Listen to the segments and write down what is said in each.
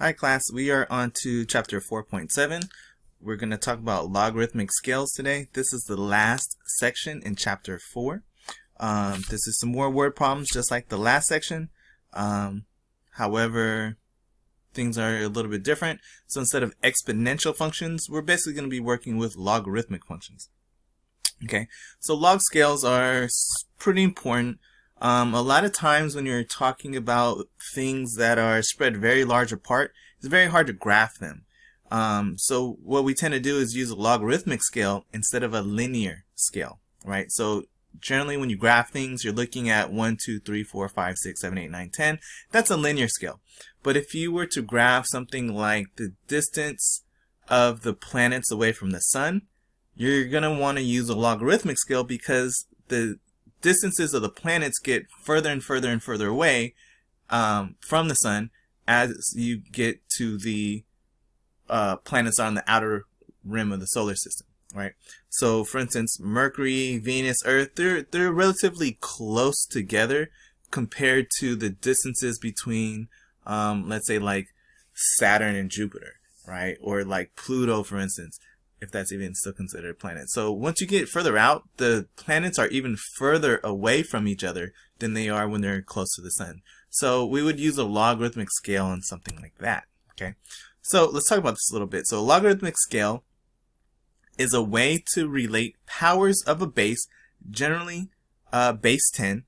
Hi class, we are on to chapter 4.7. We're going to talk about logarithmic scales today. This is the last section in chapter 4. This is some more word problems just like the last section. However, things are a little bit different. So instead of exponential functions, we're basically going to be working with logarithmic functions. Okay, so log scales are pretty important. A lot of times when you're talking about things that are spread very large apart, it's very hard to graph them. So what we tend to do is use a logarithmic scale instead of a linear scale, right? So generally when you graph things, you're looking at 1, 2, 3, 4, 5, 6, 7, 8, 9, 10. That's a linear scale. But if you were to graph something like the distance of the planets away from the sun, you're going to want to use a logarithmic scale because the distances of the planets get further and further and further away from the sun as you get to the planets on the outer rim of the solar system, right? So for instance, Mercury, Venus, Earth, they're relatively close together compared to the distances between let's say like Saturn and Jupiter, right? Or like Pluto, for instance, if that's even still considered a planet. So once you get further out, the planets are even further away from each other than they are when they're close to the sun. So we would use a logarithmic scale on something like that. Okay, so let's talk about this a little bit. So a logarithmic scale is a way to relate powers of a base, generally base 10,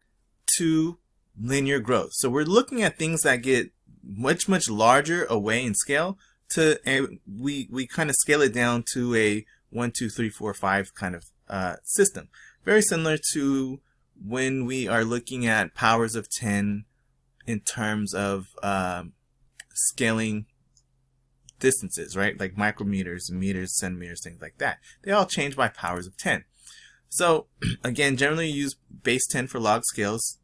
to linear growth. So we're looking at things that get much larger away in scale to we kind of scale it down to a 1, 2, 3, 4, 5 kind of system. Very similar to when we are looking at powers of 10 in terms of scaling distances, right? Like micrometers, meters, centimeters, things like that. They all change by powers of 10. So again, generally use base 10 for log scales.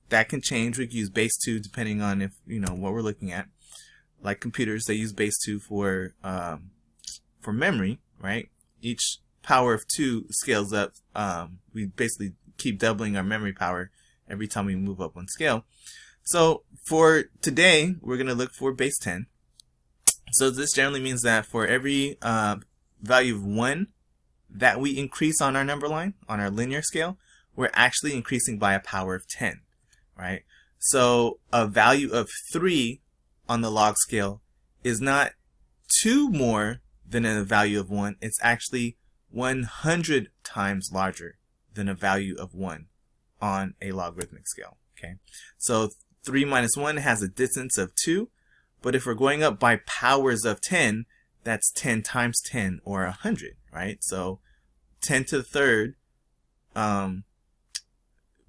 That can change. We can use base 2 depending on if what we're looking at. Like computers, they use base 2 for memory, right? Each power of 2 scales up. We basically keep doubling our memory power every time we move up one scale. So for today, we're going to look for base 10. So this generally means that for every value of 1 that we increase on our number line, on our linear scale, we're actually increasing by a power of 10, right? So a value of 3 on the log scale is not 2 more than a value of 1. It's actually 100 times larger than a value of 1 on a logarithmic scale. Okay, so 3 minus 1 has a distance of 2, but if we're going up by powers of 10, that's 10 times 10 or 100, right? So 10 to the third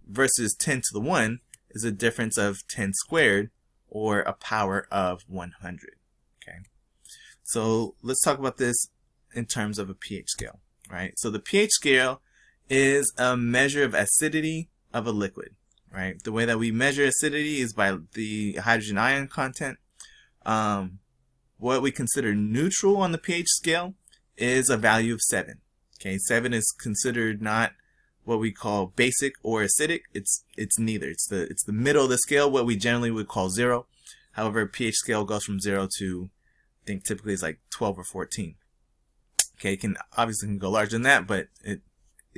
versus 10 to the 1 is a difference of 10 squared, or a power of 100. Okay, so let's talk about this in terms of a pH scale, right? So the pH scale is a measure of acidity of a liquid, right? The way that we measure acidity is by the hydrogen ion content. What we consider neutral on the pH scale is a value of 7. Okay, 7 is considered not what we call basic or acidic. It's neither. It's the middle of the scale, what we generally would call 0. However, pH scale goes from 0 to, I think typically it's like 12 or 14. Okay, it can obviously go larger than that, but it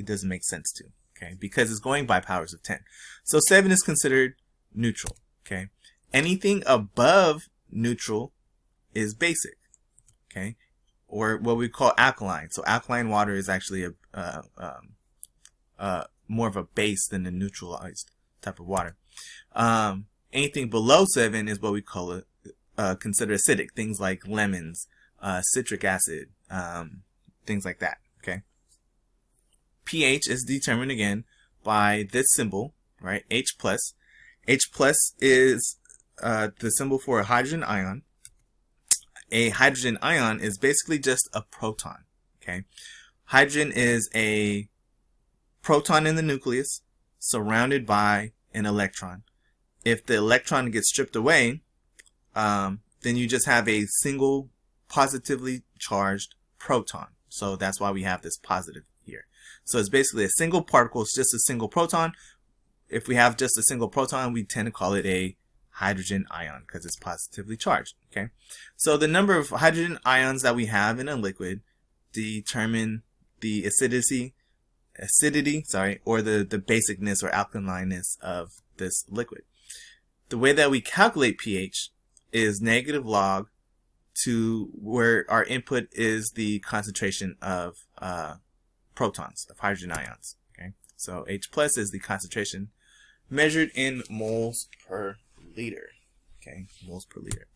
doesn't make sense to. Okay, because it's going by powers of 10. So 7 is considered neutral. Okay, anything above neutral is basic. Okay, or what we call alkaline. So alkaline water is actually more of a base than a neutralized type of water. Anything below 7 is what we call it, consider acidic. Things like lemons, citric acid, things like that. Okay. pH is determined again by this symbol, right? H plus. H plus is the symbol for a hydrogen ion. A hydrogen ion is basically just a proton. Okay. Hydrogen is a proton in the nucleus surrounded by an electron. If the electron gets stripped away, then you just have a single positively charged proton. So that's why we have this positive here. So it's basically a single particle. It's just a single proton. If we have just a single proton, we tend to call it a hydrogen ion because it's positively charged. Okay, so the number of hydrogen ions that we have in a liquid determine the acidity, or the basicness or alkalineness of this liquid. The way that we calculate pH is negative log to where our input is the concentration of protons, of hydrogen ions. Okay, so H plus is the concentration measured in moles per liter. Okay, moles per liter.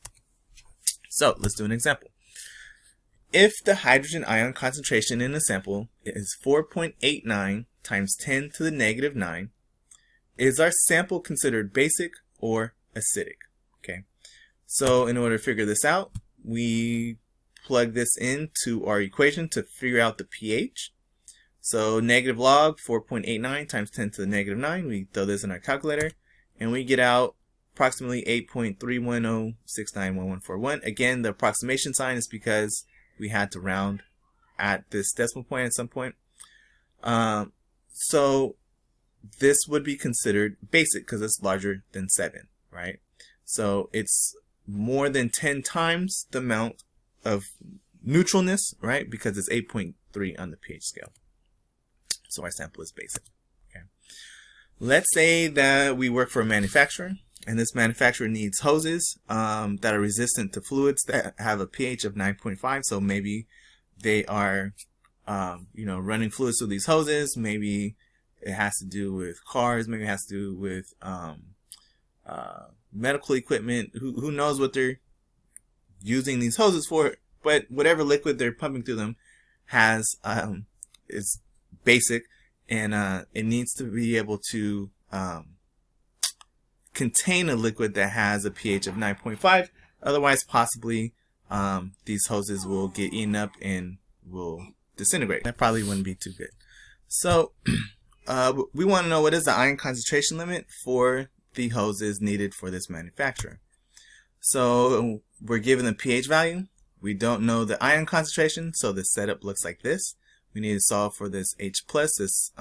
So let's do an example. If the hydrogen ion concentration in a sample is 4.89 times 10 to the negative 9, is our sample considered basic or acidic? Okay, so in order to figure this out, we plug this into our equation to figure out the pH. So negative log 4.89 times 10 to the negative 9, we throw this in our calculator, and we get out approximately 8.310691141. Again, the approximation sign is because we had to round at this decimal point at some point. So this would be considered basic because it's larger than 7, right? So it's more than 10 times the amount of neutralness, right? Because it's 8.3 on the pH scale. So our sample is basic. Okay. Let's say that we work for a manufacturer, and this manufacturer needs hoses that are resistant to fluids that have a pH of 9.5. So maybe they are, running fluids through these hoses. Maybe it has to do with cars. Maybe it has to do with medical equipment. Who knows what they're using these hoses for? But whatever liquid they're pumping through them is basic, and it needs to be able to contain a liquid that has a pH of 9.5. Otherwise, possibly these hoses will get eaten up and will disintegrate. That probably wouldn't be too good. So we want to know what is the ion concentration limit for the hoses needed for this manufacturer. So we're given the pH value. We don't know the ion concentration, so the setup looks like this. We need to solve for this H plus, this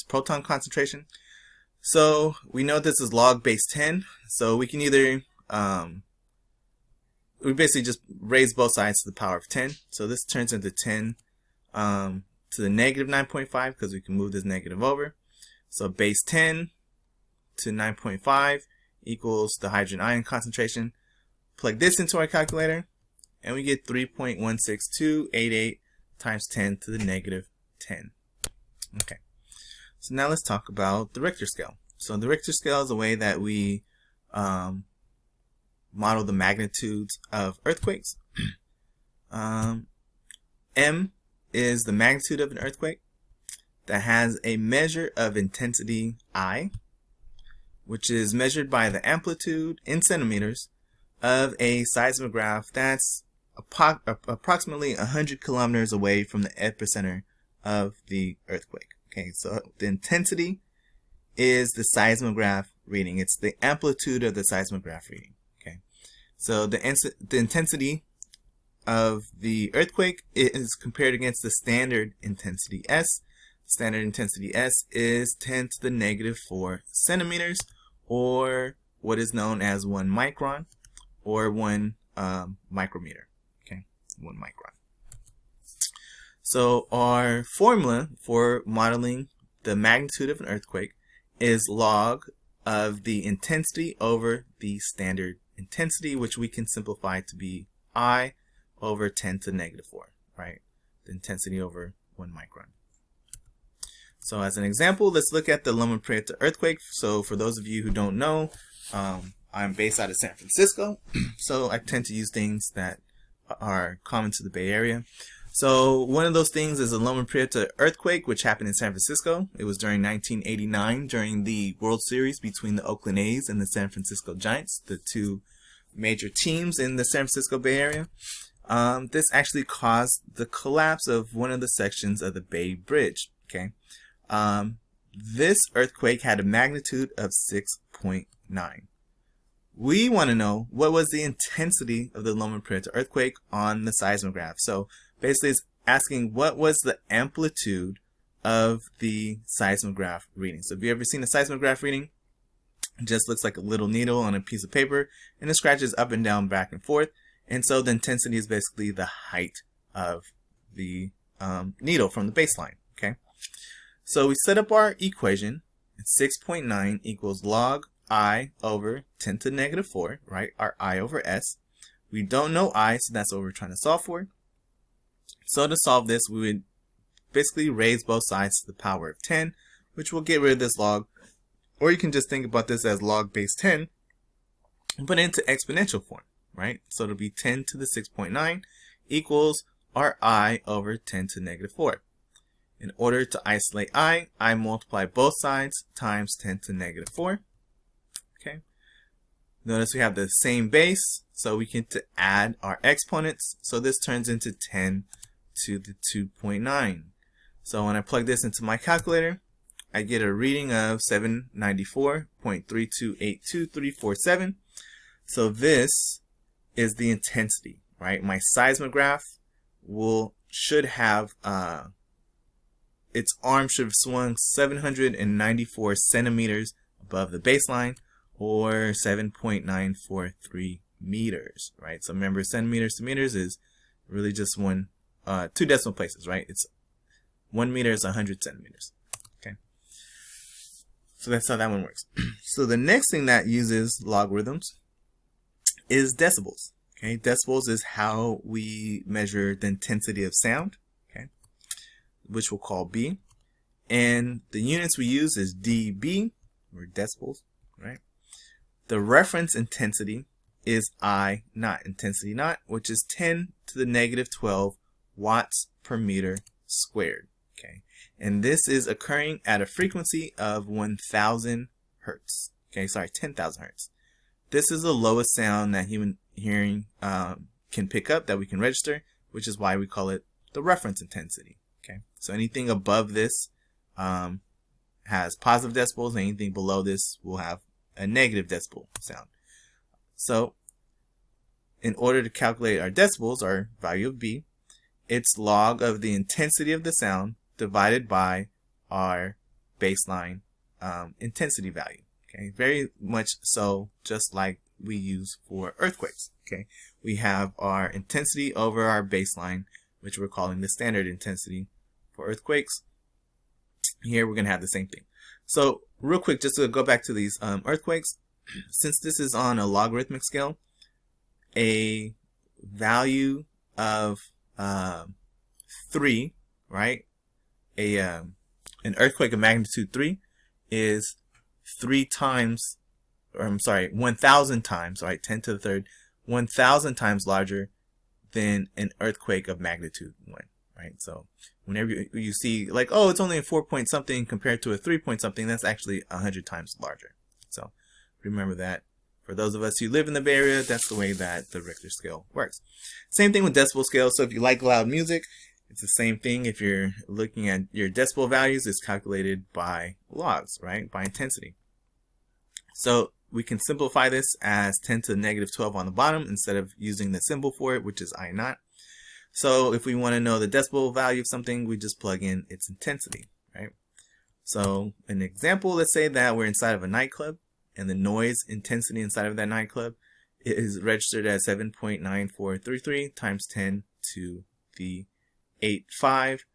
proton concentration. So we know this is log base 10. So we can either, we basically just raise both sides to the power of 10. So this turns into 10 to the negative 9.5 because we can move this negative over. So base 10 to 9.5 equals the hydrogen ion concentration. Plug this into our calculator, and we get 3.16288 times 10 to the negative 10. Okay, so now let's talk about the Richter scale. So the Richter scale is a way that we model the magnitudes of earthquakes. M is the magnitude of an earthquake that has a measure of intensity I, which is measured by the amplitude in centimeters of a seismograph that's approximately 100 kilometers away from the epicenter of the earthquake. Okay, so the intensity is the seismograph reading. It's the amplitude of the seismograph reading. Okay, so the intensity of the earthquake is compared against the standard intensity S. Standard intensity S is 10 to the negative 4 centimeters, or what is known as 1 micron, or 1 micrometer. 1 micron. So our formula for modeling the magnitude of an earthquake is log of the intensity over the standard intensity, which we can simplify to be I over 10 to the negative 4, right? The intensity over 1 micron. So as an example, let's look at the Loma Prieta earthquake. So for those of you who don't know, I'm based out of San Francisco, so I tend to use things that are common to the Bay Area. So one of those things is the Loma Prieta earthquake, which happened in San Francisco. It was during 1989 during the World Series between the Oakland A's and the San Francisco Giants, the two major teams in the San Francisco Bay Area. This actually caused the collapse of one of the sections of the Bay Bridge. Okay, this earthquake had a magnitude of 6.9. We want to know what was the intensity of the Loma Prieta earthquake on the seismograph. So basically it's asking what was the amplitude of the seismograph reading. So have you ever seen a seismograph reading? It just looks like a little needle on a piece of paper, and it scratches up and down, back and forth. And so the intensity is basically the height of the needle from the baseline. Okay, so we set up our equation. It's 6.9 equals log I over 10 to the negative 4, right? Our I over S. We don't know I, so that's what we're trying to solve for. So to solve this, we would basically raise both sides to the power of 10, which will get rid of this log. Or you can just think about this as log base 10 and put it into exponential form, right? So it'll be 10 to the 6.9 equals our I over 10 to the negative 4. In order to isolate I multiply both sides times 10 to the negative 4. Okay. Notice we have the same base, so we get to add our exponents. So this turns into 10 to the 2.9. So when I plug this into my calculator, I get a reading of 794.3282347. So this is the intensity, right? My seismograph should have its arm should have swung 794 centimeters above the baseline, or 7.943 meters, right? So remember, centimeters to meters is really just two decimal places, right? It's 1 meter is 100 centimeters. Okay, so that's how that one works. So the next thing that uses logarithms is decibels. Okay, decibels is how we measure the intensity of sound, okay, which we'll call B. And the units we use is dB, or decibels, right? The reference intensity is I naught, intensity naught, which is 10 to the negative 12 watts per meter squared. Okay, and this is occurring at a frequency of 1,000 hertz. Okay, sorry, 10,000 hertz. This is the lowest sound that human hearing can pick up, that we can register, which is why we call it the reference intensity. Okay, so anything above this has positive decibels, and anything below this will have a negative decibel sound. So in order to calculate our decibels, our value of B, it's log of the intensity of the sound divided by our baseline intensity value. Okay, very much so just like we use for earthquakes. Okay, we have our intensity over our baseline, which we're calling the standard intensity for earthquakes. Here we're going to have the same thing. So real quick, just to go back to these earthquakes, since this is on a logarithmic scale, a value of 3, right? An earthquake of magnitude 3 is 1,000 times, right? 10 to the third, 1,000 times larger than an earthquake of magnitude 1, right? So whenever you see like, oh, it's only a 4 point something compared to a 3 point something, that's actually 100 times larger. So remember that. For those of us who live in the Bay Area, that's the way that the Richter scale works. Same thing with decibel scale. So if you like loud music, it's the same thing. If you're looking at your decibel values, it's calculated by logs, right? By intensity. So we can simplify this as 10 to the negative 12 on the bottom instead of using the symbol for it, which is I naught. So if we want to know the decibel value of something, we just plug in its intensity, right? So an example, let's say that we're inside of a nightclub, and the noise intensity inside of that nightclub is registered as 7.9433 times 10 to the 85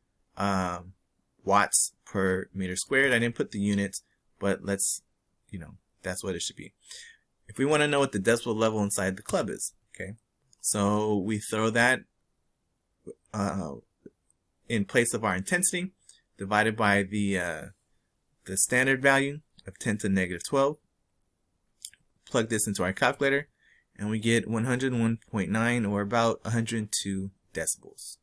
watts per meter squared. I didn't put the units, but let's, that's what it should be. If we want to know what the decibel level inside the club is, okay, so we throw that in place of our intensity, divided by the standard value of 10 to the negative 12. Plug this into our calculator, and we get 101.9, or about 102 decibels.